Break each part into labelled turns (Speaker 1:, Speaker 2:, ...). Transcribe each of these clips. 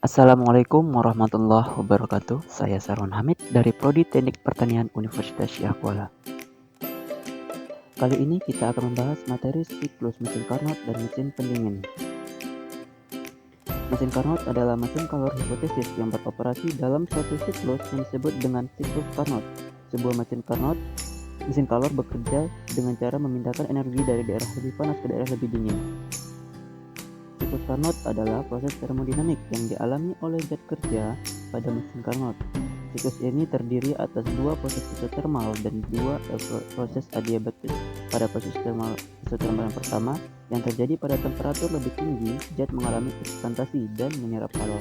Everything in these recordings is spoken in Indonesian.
Speaker 1: Assalamualaikum warahmatullahi wabarakatuh. Saya Sarwan Hamid dari Prodi Teknik Pertanian Universitas Syah Kuala. Kali ini kita akan membahas materi siklus mesin Carnot dan mesin pendingin. Mesin Carnot adalah mesin kalor hipotesis yang beroperasi dalam suatu siklus yang disebut dengan siklus Carnot. Sebuah mesin kalor bekerja dengan cara memindahkan energi dari daerah lebih panas ke daerah lebih dingin. Siklus Carnot adalah proses termodinamik yang dialami oleh zat kerja pada mesin Carnot. Siklus ini terdiri atas dua proses isothermal dan dua proses adiabatik. Pada proses isothermal yang pertama, yang terjadi pada temperatur lebih tinggi, zat mengalami ekspantasi dan menyerap kalor.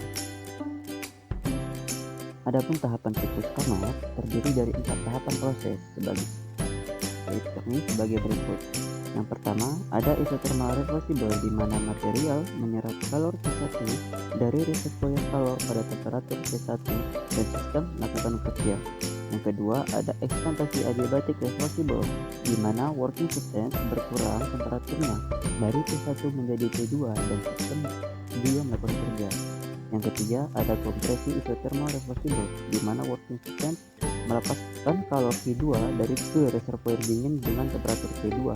Speaker 1: Adapun tahapan siklus Carnot terdiri dari 4 tahapan proses sebagai berikut. Yang pertama, ada isothermal reversible di mana material menyerap kalor T1 dari reservoir kalor pada temperatur T1 dan sistem melakukan kerja. Yang kedua, ada ekspantasi adiabatik reversible di mana working substance berkurang temperaturnya dari T1 menjadi T2 dan sistem juga melakukan kerja. Yang ketiga, ada kompresi isothermal reversible di mana working substance melepaskan kalor T2 dari ke reservoir dingin dengan temperatur T2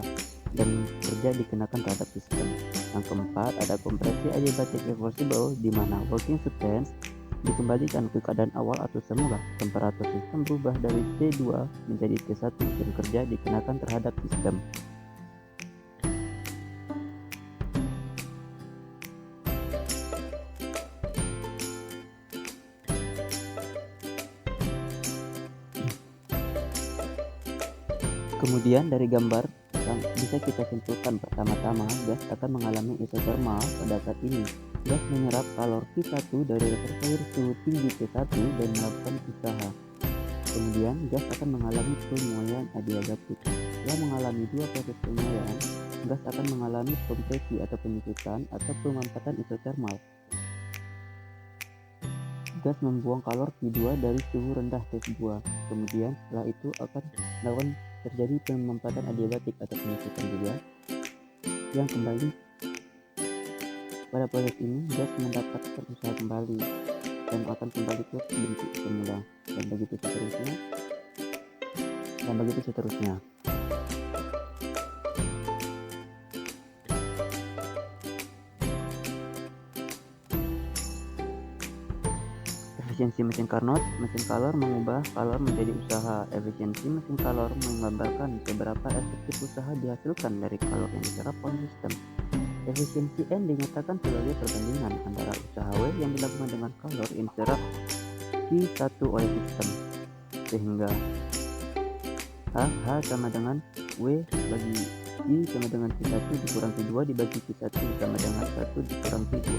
Speaker 1: dan kerja dikenakan terhadap sistem. Yang keempat, ada kompresi adiabatik reversible di mana working substance dikembalikan ke keadaan awal atau semula. Temperatur sistem berubah dari T2 menjadi T1 dan kerja dikenakan terhadap sistem. Kemudian dari gambar bisa kita simpulkan pertama-tama gas akan mengalami isothermal pada saat ini. Gas menyerap kalor Q1 dari reservoir suhu tinggi T1 dan melakukan usaha. Kemudian gas akan mengalami pemuaian adiabatik. Setelah mengalami dua proses pemuaian, gas akan mengalami kompresi atau penyusutan atau pemanfaatan isothermal. Gas membuang kalor Q2 dari suhu rendah T2. Kemudian setelah itu akan melakukan terjadi pemanfaatan adiabatik atau penyusutan juga, yang kembali pada proses ini gas mendapatkan usaha kembali dan akan kembali ke bentuk semula dan begitu seterusnya. Efisiensi mesin Carnot, mesin kalor mengubah kalor menjadi usaha. Efisiensi mesin kalor menggambarkan seberapa efektif usaha dihasilkan dari kalor yang diserap oleh sistem. Efisiensi N dinyatakan sebagai perbandingan antara usaha W yang dilakukan dengan kalor yang diserap Q1 oleh sistem, sehingga H sama dengan W bagi I sama dengan Q1 dikurang Q2 dibagi Q1 sama dengan 1 dikurang Q2.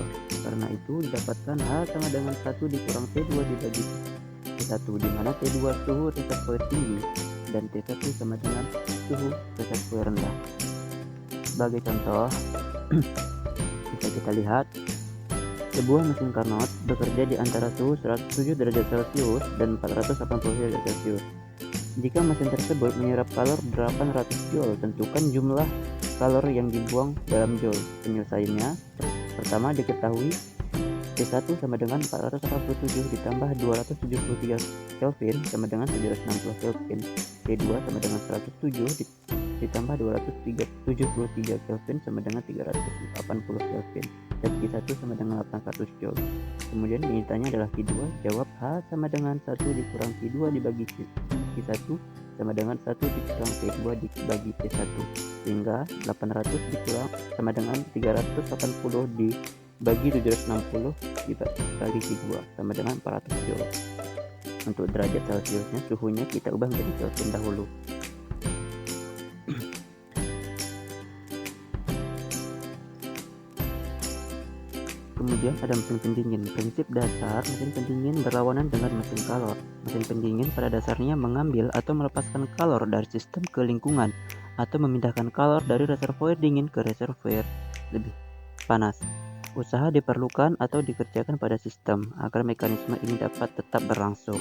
Speaker 1: Karena itu didapatkan H sama dengan 1 dikurang T2 dibagi T1, di mana T2 suhu reservoir tinggi dan T1 sama dengan suhu reservoir rendah. Sebagai contoh, bisa kita lihat sebuah mesin Carnot bekerja di antara suhu 107 derajat Celcius dan 480 derajat Celcius. Jika mesin tersebut menyerap kalor 800 Joule, tentukan jumlah kalor yang dibuang dalam Joule. Penyelesaiannya, pertama diketahui T1 sama dengan 487 ditambah 273 Kelvin sama dengan 760 Kelvin. T2 sama dengan 107 ditambah 273 Kelvin sama dengan 380 Kelvin. Dan Q1 sama dengan 800 Joule. Kemudian ditanya adalah Q2, jawab H sama dengan 1 dikurang Q2 dibagi Q1 sama dengan 1 dikurang T2 dibagi T1, sehingga 800 dikurang sama dengan 380 dibagi 760 dibagi Q2 sama dengan 400 Joule. Untuk derajat Celciusnya, suhunya kita ubah menjadi Kelvin dahulu. Kemudian ada mesin pendingin. Prinsip dasar mesin pendingin berlawanan dengan mesin kalor. Mesin pendingin pada dasarnya mengambil atau melepaskan kalor dari sistem ke lingkungan atau memindahkan kalor dari reservoir dingin ke reservoir lebih panas. Usaha diperlukan atau dikerjakan pada sistem agar mekanisme ini dapat tetap berlangsung.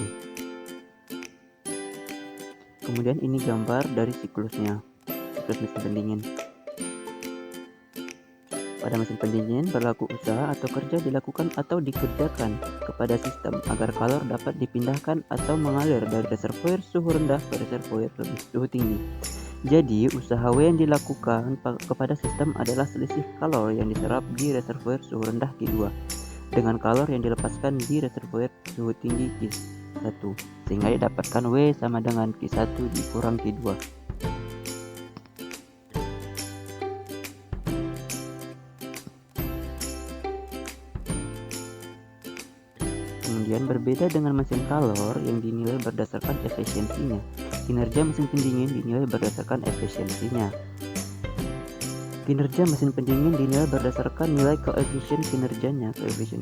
Speaker 1: Kemudian ini gambar dari siklusnya, siklus mesin pendingin. Pada mesin pendingin berlaku usaha atau kerja dilakukan atau dikerjakan kepada sistem agar kalor dapat dipindahkan atau mengalir dari reservoir suhu rendah ke reservoir lebih suhu tinggi. Jadi, usaha W yang dilakukan kepada sistem adalah selisih kalor yang diserap di reservoir suhu rendah Q2 dengan kalor yang dilepaskan di reservoir suhu tinggi Q1, sehingga didapatkan W sama dengan Q1 dikurang Q2. Kemudian berbeda dengan mesin kalor yang dinilai berdasarkan efisiensinya. Kinerja mesin pendingin dinilai berdasarkan efisiensinya. Kinerja mesin pendingin dinilai berdasarkan nilai koefisien kinerjanya. Koefisien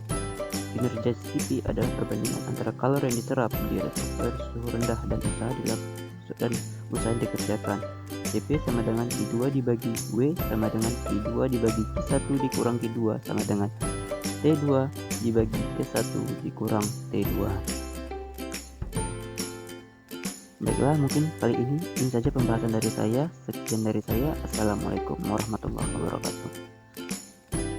Speaker 1: kinerja CP adalah perbandingan antara kalor yang diserap di reservoir suhu rendah dan usaha yang dikerjakan. CP sama dengan Q2 dibagi W sama dengan Q2 dibagi Q1 dikurang Q2 sama dengan T2 dibagi T1 dikurang T2. Baiklah, mungkin kali ini saja pembahasan dari saya. Sekian dari saya. Assalamualaikum warahmatullahi wabarakatuh.